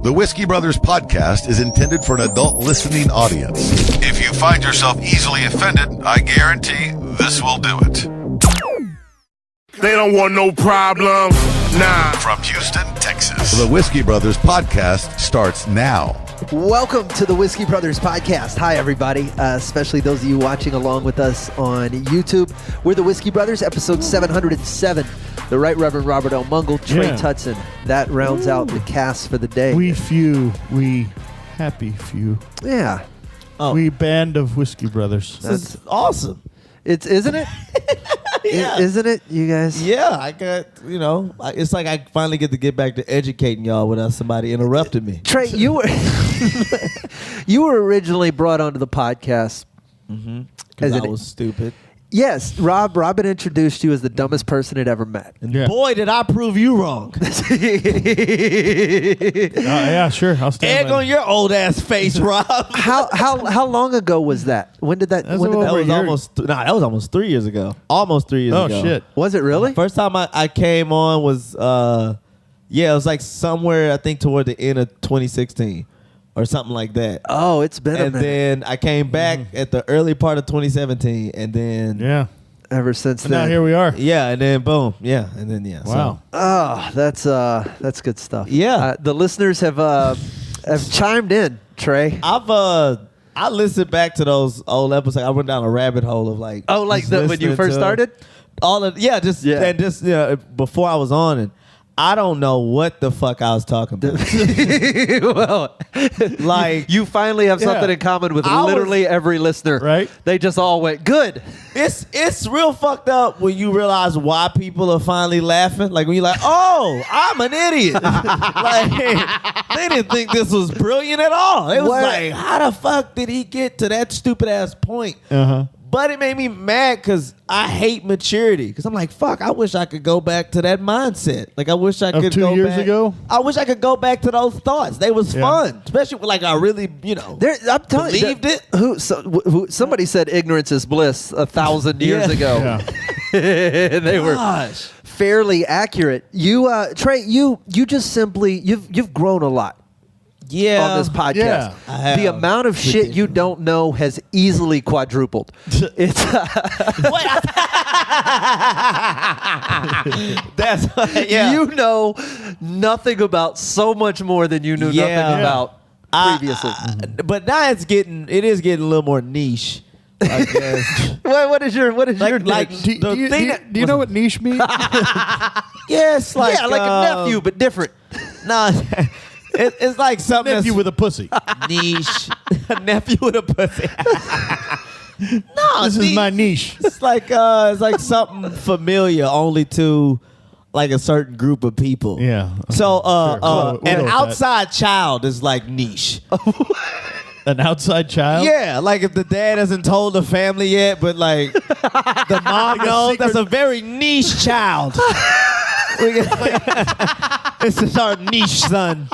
The Whiskey Brothers podcast is intended for an adult listening audience. If you find yourself easily offended, I guarantee this will do it. They don't want no problems. Nah. From Houston, Texas, the Whiskey Brothers podcast starts now. Welcome to the Whiskey Brothers podcast. Hi, everybody, especially those of you watching along with us on YouTube. We're the Whiskey Brothers, episode 707. The Right Reverend Robert L. Mungle, Trey Tutson. That rounds out the cast for the day. We happy few. Yeah. Oh. We band of Whiskey Brothers. That's awesome. Isn't it? Yeah. Isn't it, you guys? Yeah, I got, it's like I finally get to get back to educating y'all without somebody interrupting me. Trey, you were you were originally brought onto the podcast. Because I was stupid. Yes, Robin introduced you as the dumbest person he'd ever met. And boy, did I prove you wrong. Yeah, sure. I'll stand Egg on your old ass face, Rob. How long ago was that? When did that? That When did that was that was almost 3 years ago. Almost 3 years ago. Oh, shit. Was it really? First time I came on was, it was like somewhere, I think, toward the end of 2016 or something like that. Oh, it's been a minute. And then I came back at the early part of 2017, and then ever since and then. now here we are. and then boom, and then Wow. Oh, that's good stuff. Yeah. The listeners have chimed in. Trey, I listened back to those old episodes. I went down a rabbit hole of like when you first started. Before I was on, and I don't know what the fuck I was talking about. Well, like you finally have something in common with literally every listener. Right? They just all went good. It's real fucked up when you realize why people are finally laughing. Like when you're like, oh, I'm an idiot. Like they didn't think this was brilliant at all. It was like, how the fuck did he get to that stupid ass point? But it made me mad because I hate maturity. Because I'm like, fuck, I wish I could go back to that mindset. Like, I wish I could 2 years ago? I wish I could go back to those thoughts. They was fun. Especially when, like, I really, I'm telling believed you, it. Somebody said ignorance is bliss 1,000 years ago. Yeah. And they were fairly accurate. You, Trey, you just simply, you've grown a lot. On this podcast. Yeah. The amount of shit you don't know has easily quadrupled. It's You know nothing about so much more than you knew nothing about previously. But now it is getting a little more niche, I guess. What is your niche? Do you know what niche means? Yes, like a nephew, but different. No. It's like something Nephew with a pussy. niche. A nephew with a pussy. No, this is my niche. It's like something familiar only to like a certain group of people. Yeah. So Sure. an outside child is like niche. An outside child? Yeah, like if the dad hasn't told the family yet, but like the mom knows, that's a very niche child. This is our niche son.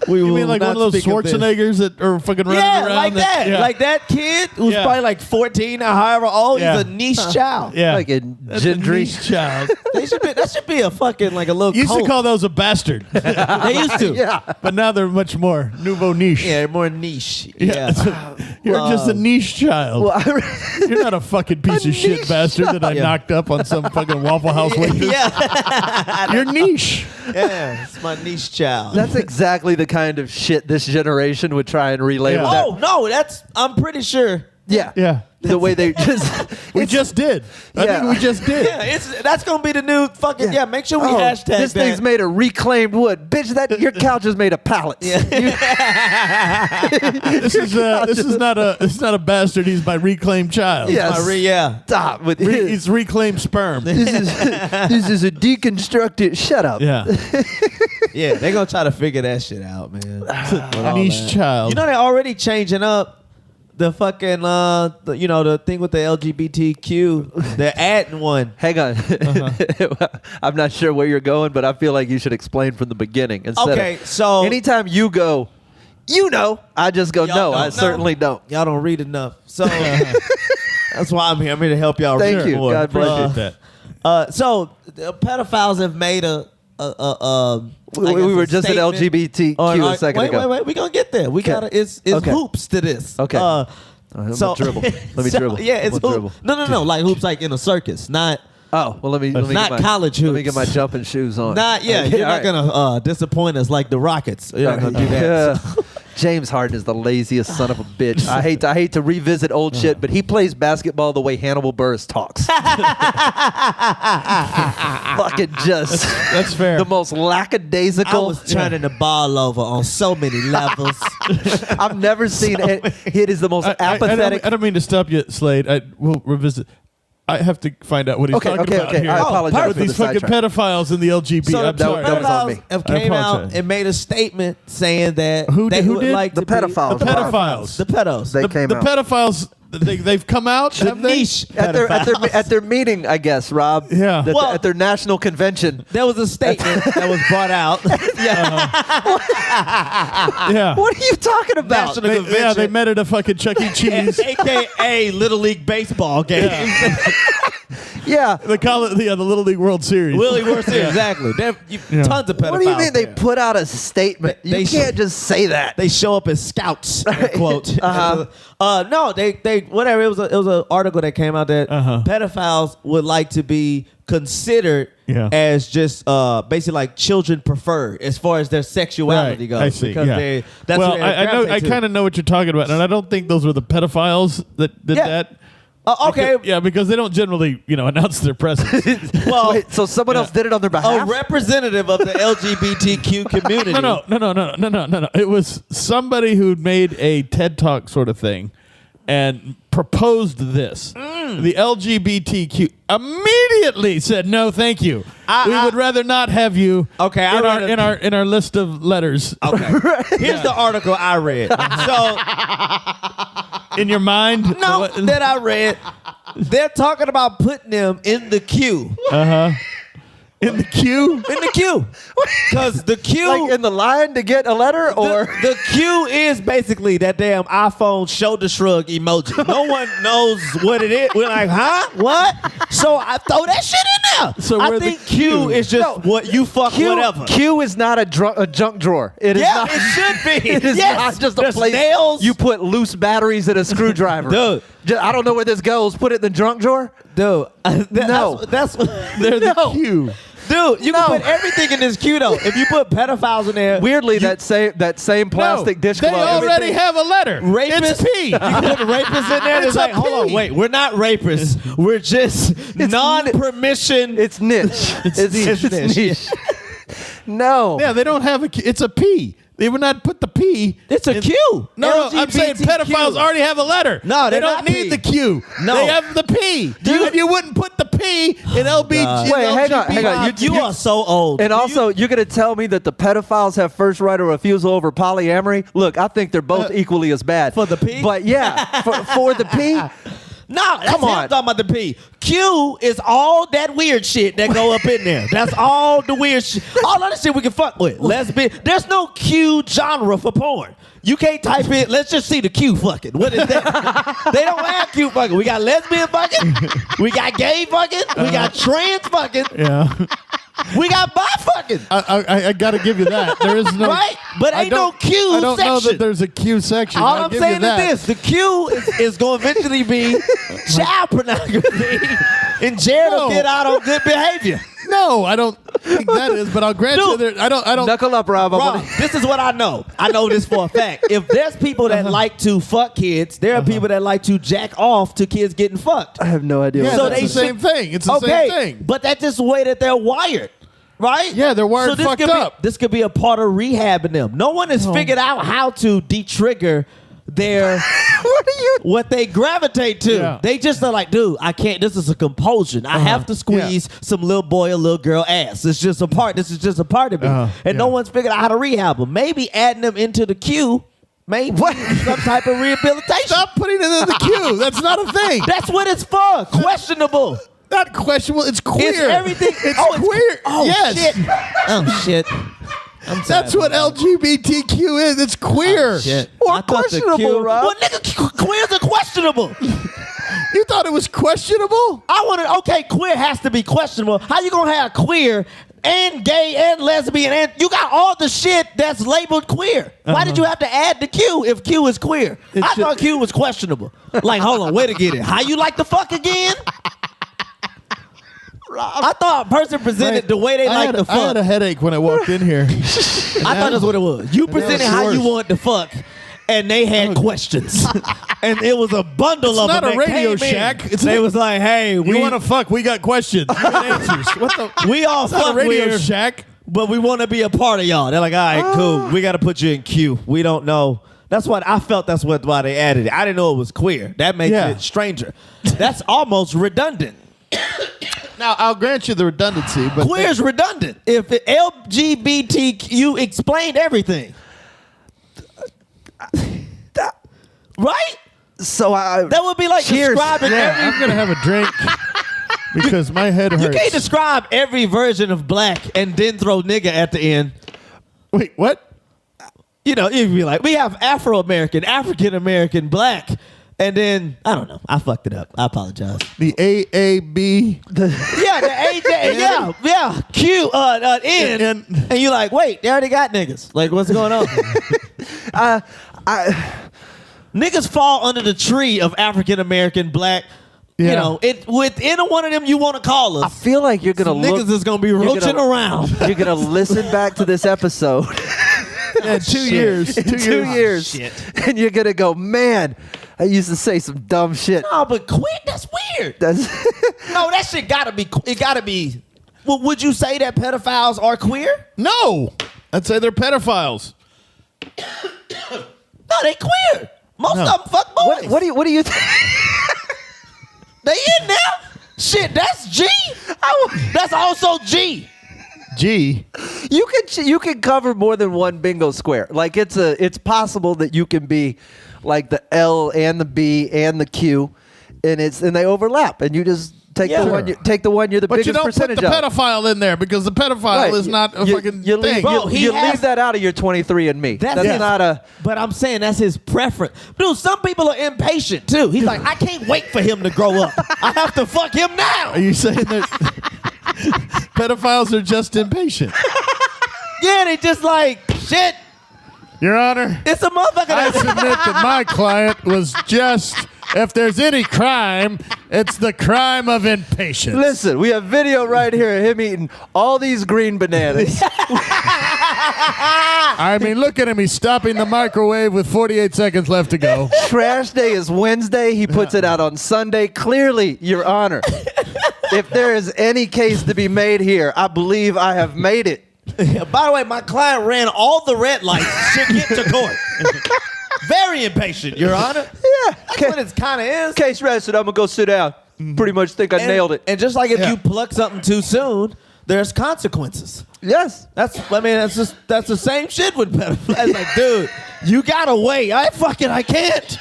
You mean like one of those Schwarzeneggers that are fucking running around? Like that. Yeah. Like that kid who's probably like 14 or however old. He's a niche child. Yeah. Like a gendry child. That should be a fucking like a little You used cult. to call those a bastard. They used to. Yeah. But now they're much more nouveau niche. Yeah, they're more niche. Yeah. You're just a niche child. Well, You're not a fucking piece of shit bastard that I knocked up on some fucking Waffle House waitress. Yeah. You're niche. Yeah, it's my niche child. That's exactly the kind of shit this generation would try and relabel that. Oh, no, I'm pretty sure. Yeah. Yeah. The way they just... We just did. I think we just did. Yeah, that's going to be the new fucking... Yeah, make sure we hashtag this that. thing's made of reclaimed wood. Bitch, your couch is made of pallets. Yeah. This is not a bastard. He's my reclaimed child. Yes. Stop with It's reclaimed sperm. This is a deconstructed... Shut up. Yeah. Yeah, they're going to try to figure that shit out, man. Niche child. You know, they're already changing up the fucking, the thing with the LGBTQ. They're adding one. Hang on. I'm not sure where you're going, but I feel like you should explain from the beginning. So anytime you go, I just go, no, I certainly don't. Y'all don't read enough. So that's why I'm here. I'm here to help y'all Thank read you. more. God bless Appreciate So the pedophiles have made We were just at LGBTQ a second ago. Wait. We're going to get there. We got to, it's Okay. hoops to this. Okay. So dribble. Let me dribble. Yeah, it's I'm gonna hoops. dribble. No. Like hoops like in a circus, not. Oh, well, let me Not get my, college Let me hoops. get my jumping shoes on. You're not going to disappoint us like the Rockets. You're not going to do that. Yeah. James Harden is the laziest son of a bitch. I hate to revisit old shit, but he plays basketball the way Hannibal Buress talks. Fucking just That's fair. the most lackadaisical. I was turning the ball over on so many levels. I've never seen it. It is the most apathetic. I don't mean to stop you, Slade. We'll revisit. I have to find out what he's talking about here. I apologize With for the these fucking sidetrack. pedophiles in the LGBT. So I'm the sorry. that was on me. pedophiles have I came out apologize. and made a statement saying that Who they did- who would did? like The to be- pedophiles. The pedophiles. The pedos. They the came the out. pedophiles, they've come out, The have they? niche At their meeting, I guess, Rob. Yeah. Well- At their national convention. There was a statement that was brought out. Yeah. What are you talking about? National convention. They met at a fucking Chuck E. Cheese. AKA Little League Baseball game. Yeah. They call it the Little League World Series. Willie Worth, exactly. Tons of pedophiles. What do you mean they there. put out a statement? They You can't just say that. They show up as scouts. Quote. No, they whatever. It was an article that came out that pedophiles would like to be considered as just basically like children preferred as far as their sexuality goes. I see. Because Yeah. that's Well, what they I know. gravitate I to. kind of know what you're talking about, and I don't think those were the pedophiles that did that. Okay. Yeah, because they don't generally, announce their presence. Well, Wait, so someone else did it on their a behalf? representative of the LGBTQ community. No. It was somebody who made a TED Talk sort of thing and proposed this. The LGBTQ immediately said, "No, thank you. We would rather not have you." Okay, in our list of letters. Okay. Here's the article I read. So In your mind, that I read, they're talking about putting them in the queue. in the queue. In the queue. Because the queue. Like in the line to get a letter, or the queue is basically that damn iPhone shoulder shrug emoji. No one knows what it is. We're like, huh? What? So I throw that shit in there. So I we're the think Q is just what you fuck whatever. Q is not a junk drawer. It is not. It should be. It is Yes. not just a There's place nails. you put loose batteries and a screwdriver. Dude. I don't know where this goes. Put it in the junk drawer. Dude. No. That's They're the No. queue. Dude, you can put everything in this queue though. If you put pedophiles in there, Weirdly, that same plastic dish They glove. already have a letter. rapists. It's P. You can put rapists in there. It's It's like, a hold on, P. wait, we're not rapists. We're just non-permission. It's niche. It's niche. No. Yeah, they don't have a. It's a P. They would not put the P. It's a in- Q. No, I'm saying LGBTQ. pedophiles already have a letter. No, they they're don't not need P. the Q. No. They have the P. You wouldn't put the P in LBG. Wait, hang on. You are so old. And also, you're going to tell me that the pedophiles have first right of refusal over polyamory? Look, I think they're both equally as bad. For the P? But yeah, for the P, No, that's Come him on. talking about the P. Q is all that weird shit that go up in there. That's all the weird shit. All other shit we can fuck with. Lesbian. There's no Q genre for porn. You can't type in, let's just see the Q fucking. What is that? They don't have Q fucking. We got lesbian fucking. We got gay fucking. We got trans fucking. Yeah, We got bi fucking. I got to give you that. There is no Right? But ain't no Q I don't know section. that there's a Q section. All I'll I'm give saying you is that. this: the Q is going to eventually be child pornography, and Jared will No. get out on good behavior. No, I don't think that is. But I'll grant you Dude. that I don't. knuckle up, Rob. I Rob, wanna- this is what I know. I know this for a fact. If there's people that like to fuck kids, there are people that like to jack off to kids getting fucked. I have no idea. Yeah, what So that that's they the same should- thing. It's the same thing. But that's just the way that they're wired. Right? Yeah, they're wired so this fucked could up. This could be a part of rehabbing them. No one has figured out how to de-trigger their what they gravitate to. Yeah. They just are like, dude, I can't. This is a compulsion. I have to squeeze some little boy or little girl ass. It's just a part. This is just a part of me. And no one's figured out how to rehab them. Maybe adding them into the queue. Maybe some type of rehabilitation. Stop putting it in the queue. That's not a thing. That's what it's for. Questionable. Not questionable. It's queer. It's everything. It's oh, queer. Oh yes. shit. Oh shit. I'm That's sorry. what LGBTQ is. It's queer. Oh, shit. Or I thought the questionable, Q- Rob. Well, nigga, queers are questionable. You thought it was questionable? I want to. Okay, queer has to be questionable. How you gonna have queer and gay and lesbian, and you got all the shit that's labeled queer. Why did you have to add the Q if Q is queer? I thought Q was questionable. Like, hold on, wait to get it. How you like to fuck again? I thought a person presented the way they like to fuck. I had a headache when I walked in here. I thought that's what it was. You presented how you want to fuck, and they had questions. And it was a bundle of them. It's not a Radio Shack. They was like, hey, you want to fuck? We got questions. We got answers. What the? We all fuck Radio weird, Shack. but we want to be a part of y'all. They're like, all right, cool. We got to put you in queue. We don't know. That's what I felt. That's why they added it. I didn't know it was queer. That makes it stranger. That's almost redundant. Now, I'll grant you the redundancy, but Queer is redundant. If it LGBTQ explained everything. Right? So that would be like describing every... I'm going to have a drink because my head hurts. You can't describe every version of black and then throw nigga at the end. Wait, what? You know, you'd be like, we have Afro-American, African-American, black... And then, I don't know. I fucked it up. I apologize. The AAB. The AJ. Yeah. Q, N. And you're like, wait, they already got niggas. Like, what's going on? Niggas fall under the tree of African-American, black. Yeah. You know, within one of them you want to call us. I feel like you're going to look. Niggas is going to be roaching around. You're going to listen back to this episode. Yeah, 2 years. 2 years. Shit. And you're going to go, man, I used to say some dumb shit. No, but quit. That's weird. No, that shit gotta be. It gotta be. Well, would you say that pedophiles are queer? No, I'd say they're pedophiles. No, they queer. Most of them fuck boys. What do you think? They in there? Shit, that's G. That's also G. G. You can cover more than one bingo square. Like it's possible that you can be like the L and the B and the Q, and they overlap, and you just take the one. Take the one you're the biggest percentage of. But you don't put the pedophile in there because the pedophile is not a fucking thing. You leave that out of your 23andMe. That's not a. But I'm saying that's his preference, dude. Some people are impatient too. He's like, I can't wait for him to grow up. I have to fuck him now. Are you saying that pedophiles are just impatient? Yeah, they just like shit. Your Honor, it's a motherfucker. I submit that my client was just, if there's any crime, it's the crime of impatience. Listen, we have video right here of him eating all these green bananas. I mean, look at him. He's stopping the microwave with 48 seconds left to go. Trash day is Wednesday. He puts it out on Sunday. Clearly, Your Honor, if there is any case to be made here, I believe I have made it. By the way, my client ran all the red lights to get to court. Very impatient, Your Honor. Yeah. That's what it kind of is. Case rested. I'm going to go sit down. Pretty much think I nailed it. And just like if you pluck something too soon, there's consequences. Yes. That's the same shit with pedophiles. Like, dude, you got to wait. I can't.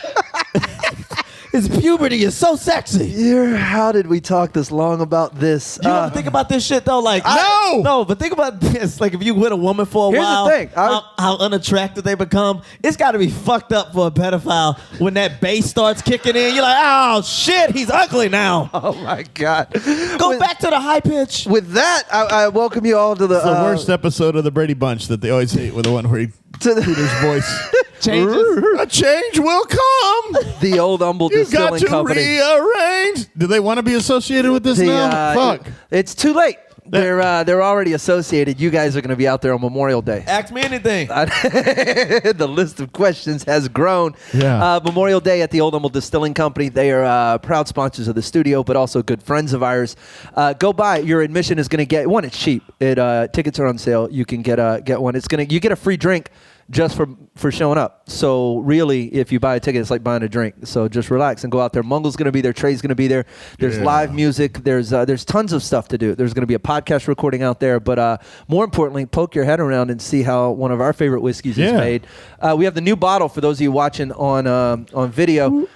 His puberty is so sexy. How did we talk this long about this? You ever think about this shit though? Like, no, but think about this. Like, if you with a woman for a while, here's the thing. How unattractive they become. It's got to be fucked up for a pedophile when that bass starts kicking in. You're like, oh shit, he's ugly now. Oh my god. Go back to the high pitch. With that, I welcome you all to the worst episode of the Brady Bunch that they always hate with the one where he Peter's voice changes. A change will come. The old humble distilling company. You got to rearrange. Do they want to be associated with this now? Fuck. It's too late. They're already associated. You guys are going to be out there on Memorial Day. Ask me anything. The list of questions has grown. Yeah. Memorial Day at the Old Humble Distilling Company. They are proud sponsors of the studio, but also good friends of ours. Go by. Your admission is going to get one. It's cheap. Tickets are on sale. You can get one. You get a free drink just for showing up. So really, if you buy a ticket, it's like buying a drink. So just relax and go out there. Mungle's going to be there. Trey's going to be there. There's live music. There's tons of stuff to do. There's going to be a podcast recording out there. But more importantly, poke your head around and see how one of our favorite whiskeys is made. We have the new bottle for those of you watching on video.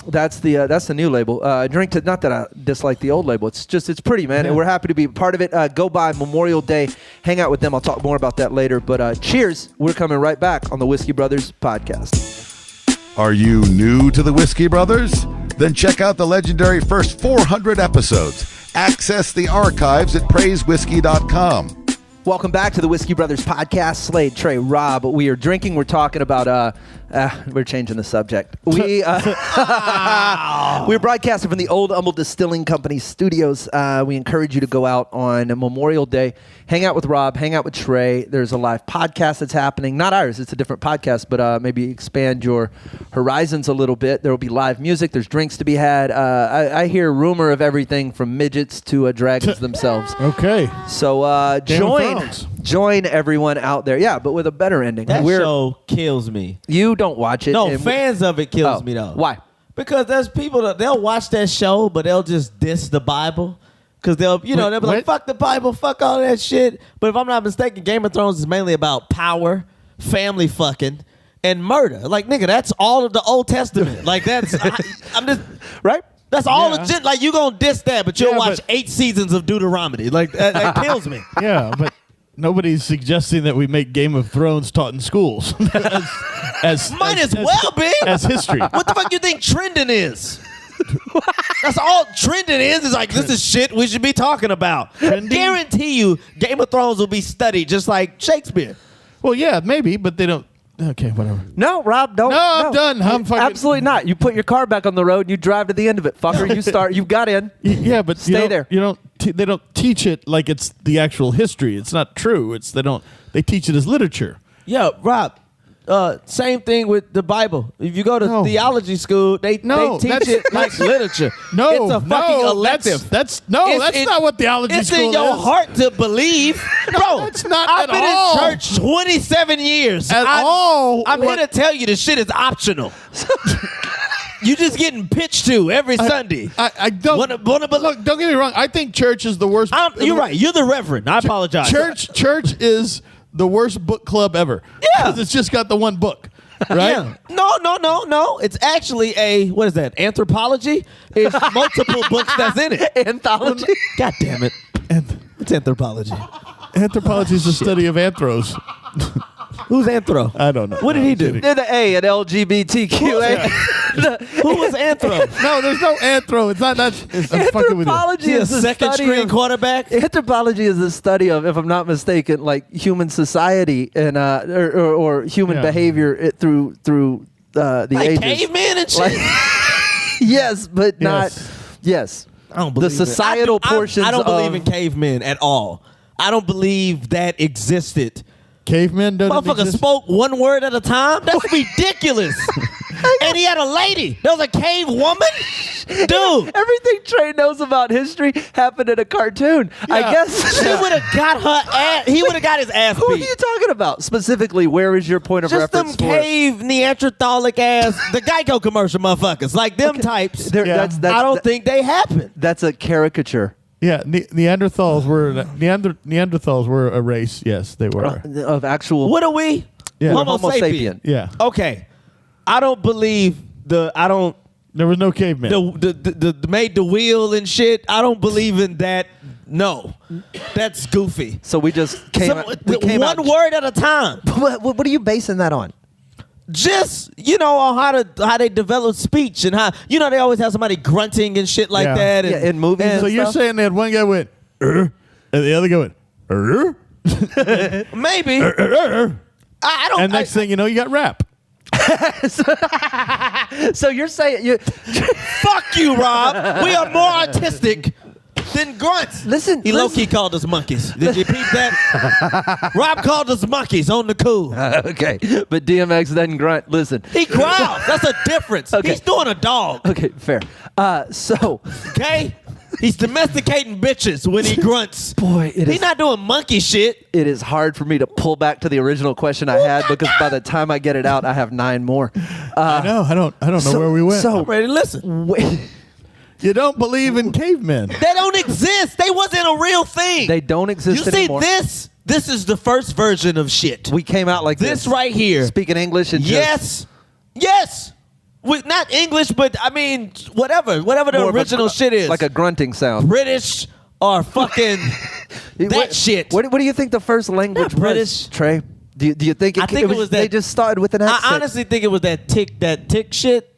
That's the new label. Drink to, not that I dislike the old label. It's pretty, man. And we're happy to be part of it. Go by Memorial Day. Hang out with them. I'll talk more about that later. But cheers. We're coming right back on the Whiskey Brothers podcast. Are you new to the Whiskey Brothers? Then check out the legendary first 400 episodes. Access the archives at praisewhiskey.com. Welcome back to the Whiskey Brothers podcast. Slade, Trey, Rob. We are drinking. We're talking about. We're changing the subject. We're broadcasting from the Old Humble Distilling Company studios. We encourage you to go out on Memorial Day, hang out with Rob, hang out with Trey. There's a live podcast that's happening. Not ours. It's a different podcast, but maybe expand your horizons a little bit. There will be live music. There's drinks to be had. I hear rumor of everything from midgets to dragons themselves. Okay. So join everyone out there. Yeah, but with a better ending. That show kills me. You don't watch it. No, fans of it kills me though. Why? Because there's people they'll watch that show, but they'll just diss the Bible. Because they'll be like, fuck the Bible, fuck all that shit. But if I'm not mistaken, Game of Thrones is mainly about power, family fucking, and murder. Like, nigga, that's all of the Old Testament. Like, I'm just... Right? That's all legit. Like, you gonna diss that, but you'll watch 8 seasons of Deuteronomy. Like, that kills me. Yeah, but nobody's suggesting that we make Game of Thrones taught in schools. Might as well be. As history. What the fuck you think trending is? That's all trending is like, this is shit we should be talking about. Guarantee you Game of Thrones will be studied just like Shakespeare. Well, yeah, maybe, but they don't. Okay, whatever. No, Rob, don't. No, I'm done. I'm fucking... Absolutely not. You put your car back on the road and you drive to the end of it, fucker. You start. You've got in. Yeah, but stay there. You don't. They don't teach it like it's the actual history. It's not true. They teach it as literature. Yeah, Rob. Same thing with the Bible. If you go to theology school, they teach it like literature. No, it's a fucking elective. That's not what theology school is. It's in your heart to believe. Bro, it's not I've at been all. in church 27 years. I'm here to tell you the shit is optional. You just getting pitched to every Sunday. I don't. Look, don't get me wrong. I think church is the worst. You're right. You're the reverend. I apologize. Church is the worst book club ever. Yeah. Because it's just got the one book. Right? Yeah. No. It's actually what is that? Anthropology? It's multiple books that's in it. Anthology? God damn it. It's anthropology. Anthropology is the study of anthros. Who's Anthro? I don't know. What did he do? They're the A at LGBTQA. Who was Anthro? No, there's no Anthro. It's not that. I'm fucking with you. Anthropology is a second string quarterback. Anthropology is the study of, if I'm not mistaken, like human society and or human behavior through the like ages. Cavemen and shit. Yes, but not. Yes, I don't believe the societal portions. I don't believe in cavemen at all. I don't believe that existed. Cavemen don't Motherfucker exist? spoke one word at a time? That's ridiculous. And he had a lady. There was a cave woman? Dude. Everything Trey knows about history happened in a cartoon. Yeah. I guess she would have got her ass. He would have got his ass Who are beat. you talking about? Specifically, where is your point of Just them reference for it? cave Neanderthalic ass, the Geico commercial motherfuckers. Like them types. Yeah. I don't think they happen. That's a caricature. Yeah, Neanderthals were a race. Yes, they were. Of actual. What are we? Yeah. Homo Homo sapien. sapien. Yeah. Okay. I don't believe There was no cavemen. the made the wheel and shit. I don't believe in that. No, that's goofy. So we just came. One word at a time. What are you basing that on? Just on how they develop speech and how they always have somebody grunting and shit like that. And, in movies. and And you're stuff? saying that one guy went, and the other guy went, maybe. I don't. and next thing you know, you got rap. So you're saying Fuck you, Rob. We are more artistic than grunts. He low-key called us monkeys. Did you peep that? Rob called us monkeys on the cool. Okay, but DMX doesn't grunt. Listen, He growls. That's a difference. Okay. He's doing a dog. okay, fair. So, Okay? He's domesticating bitches when he grunts. boy, He's not doing monkey shit. it is hard for me to pull back to the original question I had because by the time I get it out, I have 9 more. I know. I don't know where we went. So, I'm ready to listen. wait, you don't believe in cavemen. They don't exist. They wasn't a real thing. they don't exist You see anymore. this? This is the first version of shit. We came out like This right here. speaking English and Yes. Not English, but I mean, whatever the more of a original shit is. like a grunting sound. British or fucking that shit. What do you think the first language Not British. was, Trey? Do you think I think it was that- they just started with an accent? I honestly think it was that tick shit.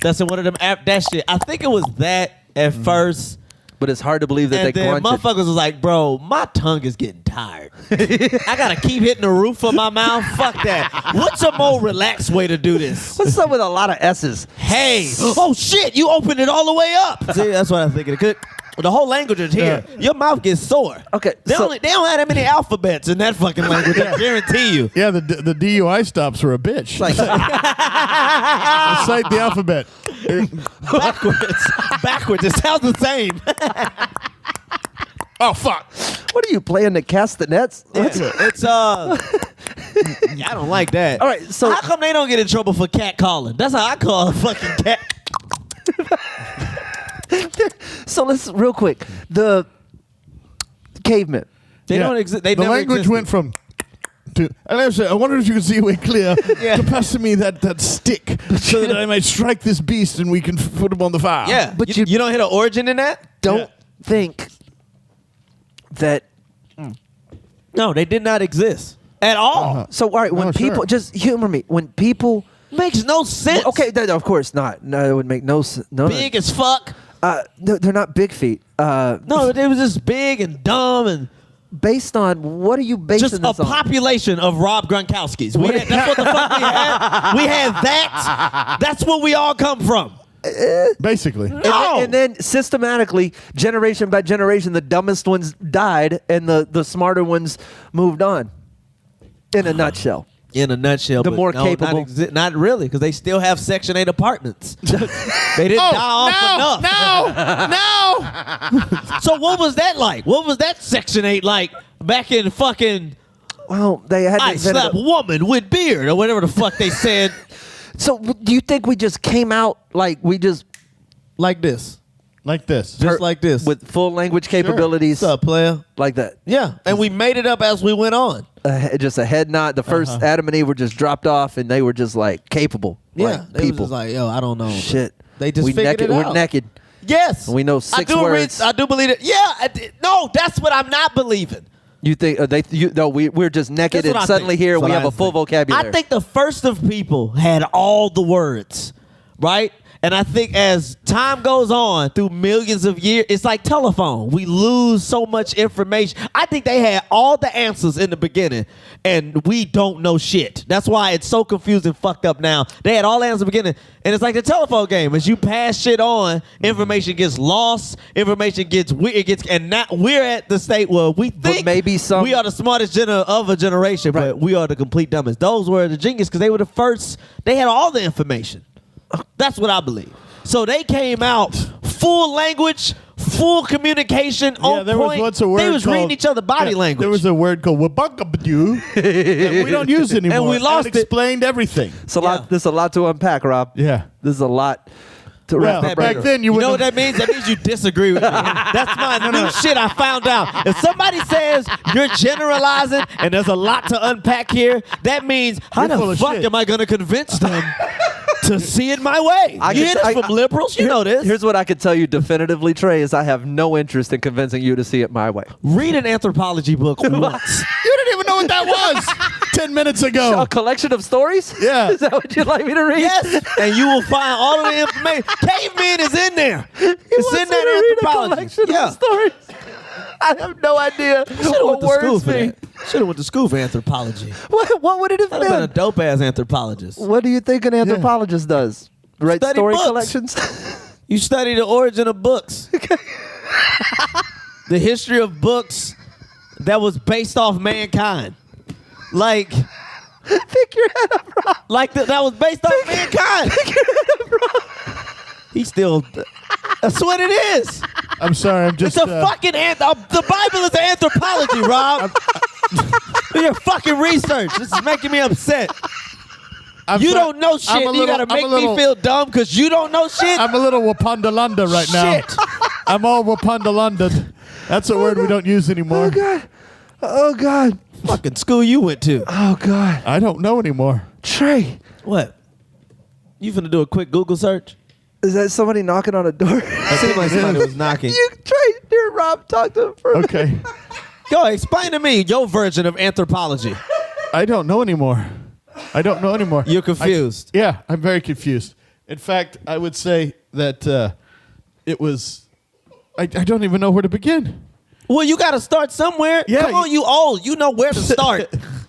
That's in one of them that shit. I think it was that at first. But it's hard to believe that And they then grunted. motherfuckers was like, bro, my tongue is getting tired. I gotta keep hitting the roof of my mouth. Fuck that. What's a more relaxed way to do this? What's up with a lot of S's? Hey, oh shit, you opened it all the way up. See, that's what I'm thinking. The whole language is here. Your mouth gets sore. Okay, They so- don't have that many alphabets in that fucking language. I guarantee you. Yeah, the DUI stops were a bitch. Like Cite the alphabet. backwards. It sounds the same. Oh, fuck. What are you playing to cast the nets? It's I don't like that. All right, so- how come they don't get in trouble for cat calling? That's how I call a fucking cat. So let's real quick. The cavemen. They don't exist. They the never language existed. went from to. And I said, I wonder if you can see way clear Yeah. to pass me that stick so that I might strike this beast and we can put him on the fire. Yeah, But but you- you don't hit an origin in that. Don't think that. No, they did not exist at all. So all right, when No, people sure. just humor me. When people. Makes no sense. Okay, of course not. No, it would make no sense. No, big as fuck. they're not big feet. No, it was just big and dumb and Based on what are you basing just a this on? population of Rob Gronkowskis. That's what the fuck we had. We had that. That's where we all come from. Basically. And then systematically, generation by generation, the dumbest ones died and the smarter ones moved on. In a nutshell. In a nutshell, The but more no, capable- not really, because they still have Section 8 apartments. They didn't die off enough. No. So what was that like? What was that Section 8 like back in fucking Well, they had I slap woman with beard or whatever the fuck they said? So do you think we just came out like we just Like this. Like this. Just like this. with full language capabilities What's up, player? like that? Yeah. And we made it up as we went on. Just a head nod. The first Adam and Eve were just dropped off, and they were just like capable. Yeah. like, They was people. just like, yo, I don't know. Shit. They just we figured naked. it We're out. naked. Yes. We know 6 I do words. I do believe it. Yeah. No, that's what I'm not believing. You think we're just naked, That's what and I suddenly think. here That's we what have I a full think. vocabulary. I think the first of people had all the words, right? And I think as time goes on through millions of years, it's like telephone. We lose so much information. I think they had all the answers in the beginning, and we don't know shit. That's why it's so confused and fucked up now. They had all the answers in the beginning, and it's like the telephone game. As you pass shit on, information gets lost, information gets weird, and now we're at the state where we think maybe some- we are the smartest of a generation, Right. but we are the complete dumbest. Those were the genius because they were the first. They had all the information. That's what I believe. So they came out full language, full communication. Yeah, there was once a word They was reading called- each other body Yeah, language. There was a word called wabakabdu that we don't use anymore. And we lost it. it. Explained everything. it's a lot. Yeah. There's a lot to unpack, Rob. Yeah. There's a lot to Well, wrap back up. then You you know wouldn't what that means? That means you disagree with me. That's my new shit I found out. If somebody says you're generalizing and there's a lot to unpack here, that means how You're full the of fuck shit. am I going to convince them to see it my way? You hear this from liberals? You know this. Here's what I could tell you definitively, Trey, is I have no interest in convincing you to see it my way. Read an anthropology book once. You didn't even know what that was 10 minutes ago. A collection of stories? Yeah. Is that what you'd like me to read? Yes, and you will find all of the information. Cavemen is in there. It's in that anthropology. Yeah. Stories. I have no idea Should have what went to school words for mean. that. Should have went to school for anthropology. What would it have I'd have been a been? dope ass anthropologist. What do you think an anthropologist does? Write Study story books. collections? You study the origin of books. The history of books that was based off mankind. Like, Pick your head up, Rob. like that was based off mankind. He's still. That's what it is. I'm sorry. I'm just. It's a fucking the Bible is anthropology, Rob. Do your fucking research. This is making me upset. You don't know shit. You gotta make me feel dumb because you don't know shit. I'm a little Wapandalanda right now. Shit. I'm all Wapandalanda. That's a word we don't use anymore. Oh, God. Oh, God. Fucking school you went to. Oh, God. I don't know anymore. Trey, What? You finna do a quick Google search? is that somebody knocking on a door? It seemed like somebody was knocking. Trey, dear Rob, talk to him for a minute. Okay. Go explain to me your version of anthropology. I don't know anymore. I don't know anymore. You're confused. Yeah, I'm very confused. In fact, I would say that it was I don't even know where to begin. Well, you got to start somewhere. Yeah, Come on, you old. You know where to start.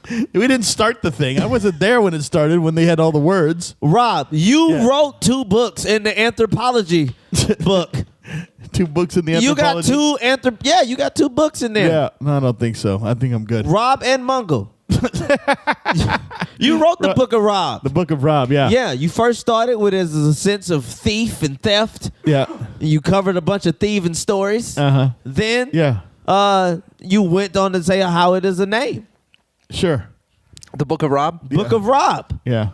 We didn't start the thing. I wasn't there when it started, when they had all the words. Rob, you Yeah. wrote 2 books in the anthropology book. 2 books in the You got anthropology. you got 2 books in there. Yeah, no, I don't think so. I think I'm good. Rob and Mungo. You wrote the book of Rob. The Book of Rob, yeah. Yeah, you first started with as a sense of thief and theft. Yeah. You covered a bunch of thieving stories. Uh-huh. Then Yeah. you went on to say how it is a name. Sure. The Book of Rob? Book of Rob. Yeah.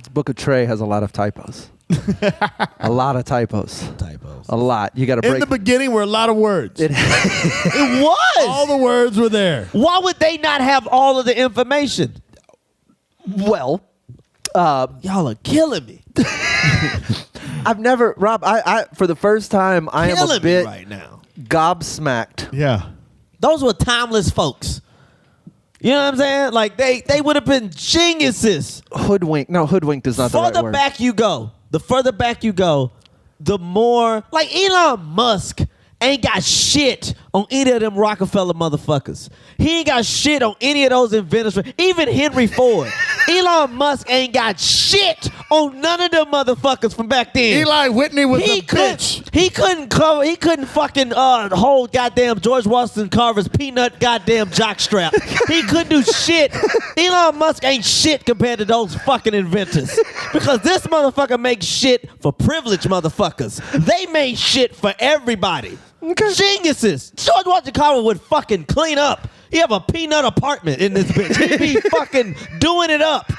The Book of Trey has a lot of typos. A lot of typos. A lot. You got to break. In the beginning were a lot of words. It was. All the words were there. Why would they not have all of the information? Well, Y'all are killing me. I've never, Rob, I for the first time, I am a Killing me bit right now. gobsmacked. Yeah. Those were timeless folks. You know what I'm saying? Like they would have been geniuses. Hoodwinked. No, hoodwinked is not the right Further word. back you go, the further back you go, the more like Elon Musk ain't got shit on any of them Rockefeller motherfuckers. He ain't got shit on any of those inventors. Even Henry Ford. Elon Musk ain't got shit on none of them motherfuckers from back then. Eli Whitney was a bitch. He couldn't fucking hold goddamn George Washington Carver's peanut goddamn jockstrap. He couldn't do shit. Elon Musk ain't shit compared to those fucking inventors. Because this motherfucker makes shit for privileged motherfuckers. They made shit for everybody. Okay. Geniuses. George Washington Carver would fucking clean up. He have a peanut apartment in this bitch. He'd be fucking doing it up.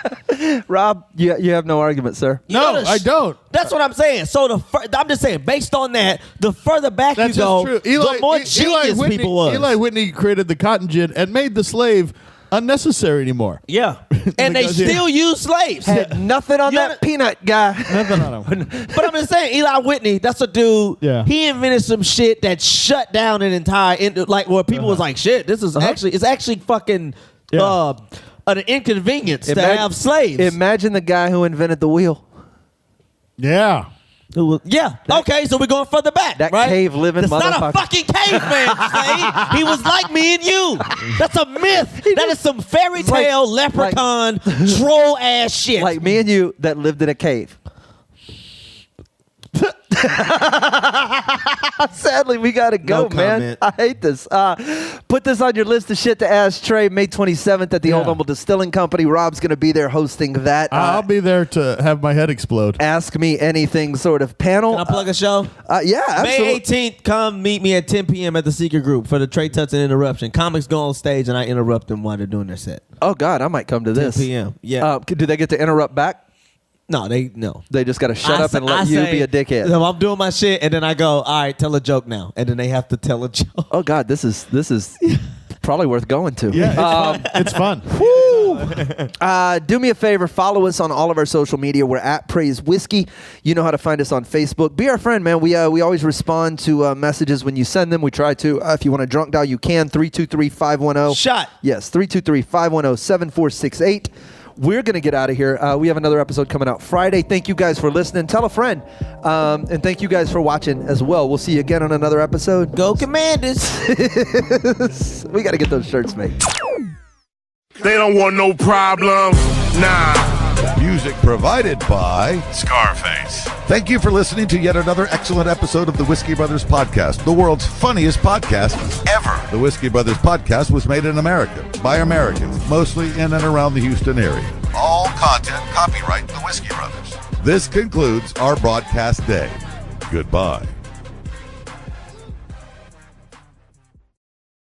Rob, you have no argument, sir. No, I don't. That's what I'm saying. So I'm just saying, based on that, the further back That's you go, just true. the more genius Whitney, people was. Eli Whitney created the cotton gin and made the slave unnecessary anymore. Yeah. And they Because he- still use slaves. Had nothing on You that know- peanut guy. Nothing on him. But I'm just saying, Eli Whitney, that's a dude. Yeah. He invented some shit that shut down an entire, like where people was like, shit, this is it's actually fucking Yeah. an inconvenience to Imag- have slaves. Imagine the guy who invented the wheel. Yeah. Yeah. Okay, so we're going further back. That right? cave-living That's not a motherfucker. fucking caveman, Slade. He was like me and you. That's a myth. That is some fairy like- tale leprechaun troll ass shit. Like me and you that lived in a cave. Sadly, we got to go, No man. comment. I hate this. Put this on your list of shit to ask Trey, May 27th at the Old Humble Distilling Company. Rob's going to be there hosting that. I'll be there to have my head explode. Ask Me Anything sort of panel. Can I plug a show? Yeah, absolutely. May 18th, come meet me at 10 p.m. at the Secret Group for the Trey Tutson Interruption. Comics go on stage and I interrupt them while they're doing their set. Oh, God, I might come to 10 this. p.m. Yeah. Do they get to interrupt back? No, no. They just got to shut up and let you be a dickhead. So I'm doing my shit, and then I go, all right, tell a joke now. And then they have to tell a joke. Oh, God, this is probably worth going to. Yeah, it's fun. Do me a favor, follow us on all of our social media. We're at Praise Whiskey. You know how to find us on Facebook. Be our friend, man. We always respond to messages when you send them. We try to. If you want to drunk dial, you can. 323-510. Shot. Yes, 323-510-7468. We're going to get out of here. We have another episode coming out Friday. Thank you guys for listening. Tell a friend. And thank you guys for watching as well. We'll see you again on another episode. Go Commanders. We got to get those shirts made. They don't want no problems. Nah. Music provided by Scarface. Thank you for listening to yet another excellent episode of the Whiskey Brothers Podcast, the world's funniest podcast ever. The Whiskey Brothers Podcast was made in America by Americans, mostly in and around the Houston area. All content copyright the Whiskey Brothers. This concludes our broadcast day. Goodbye.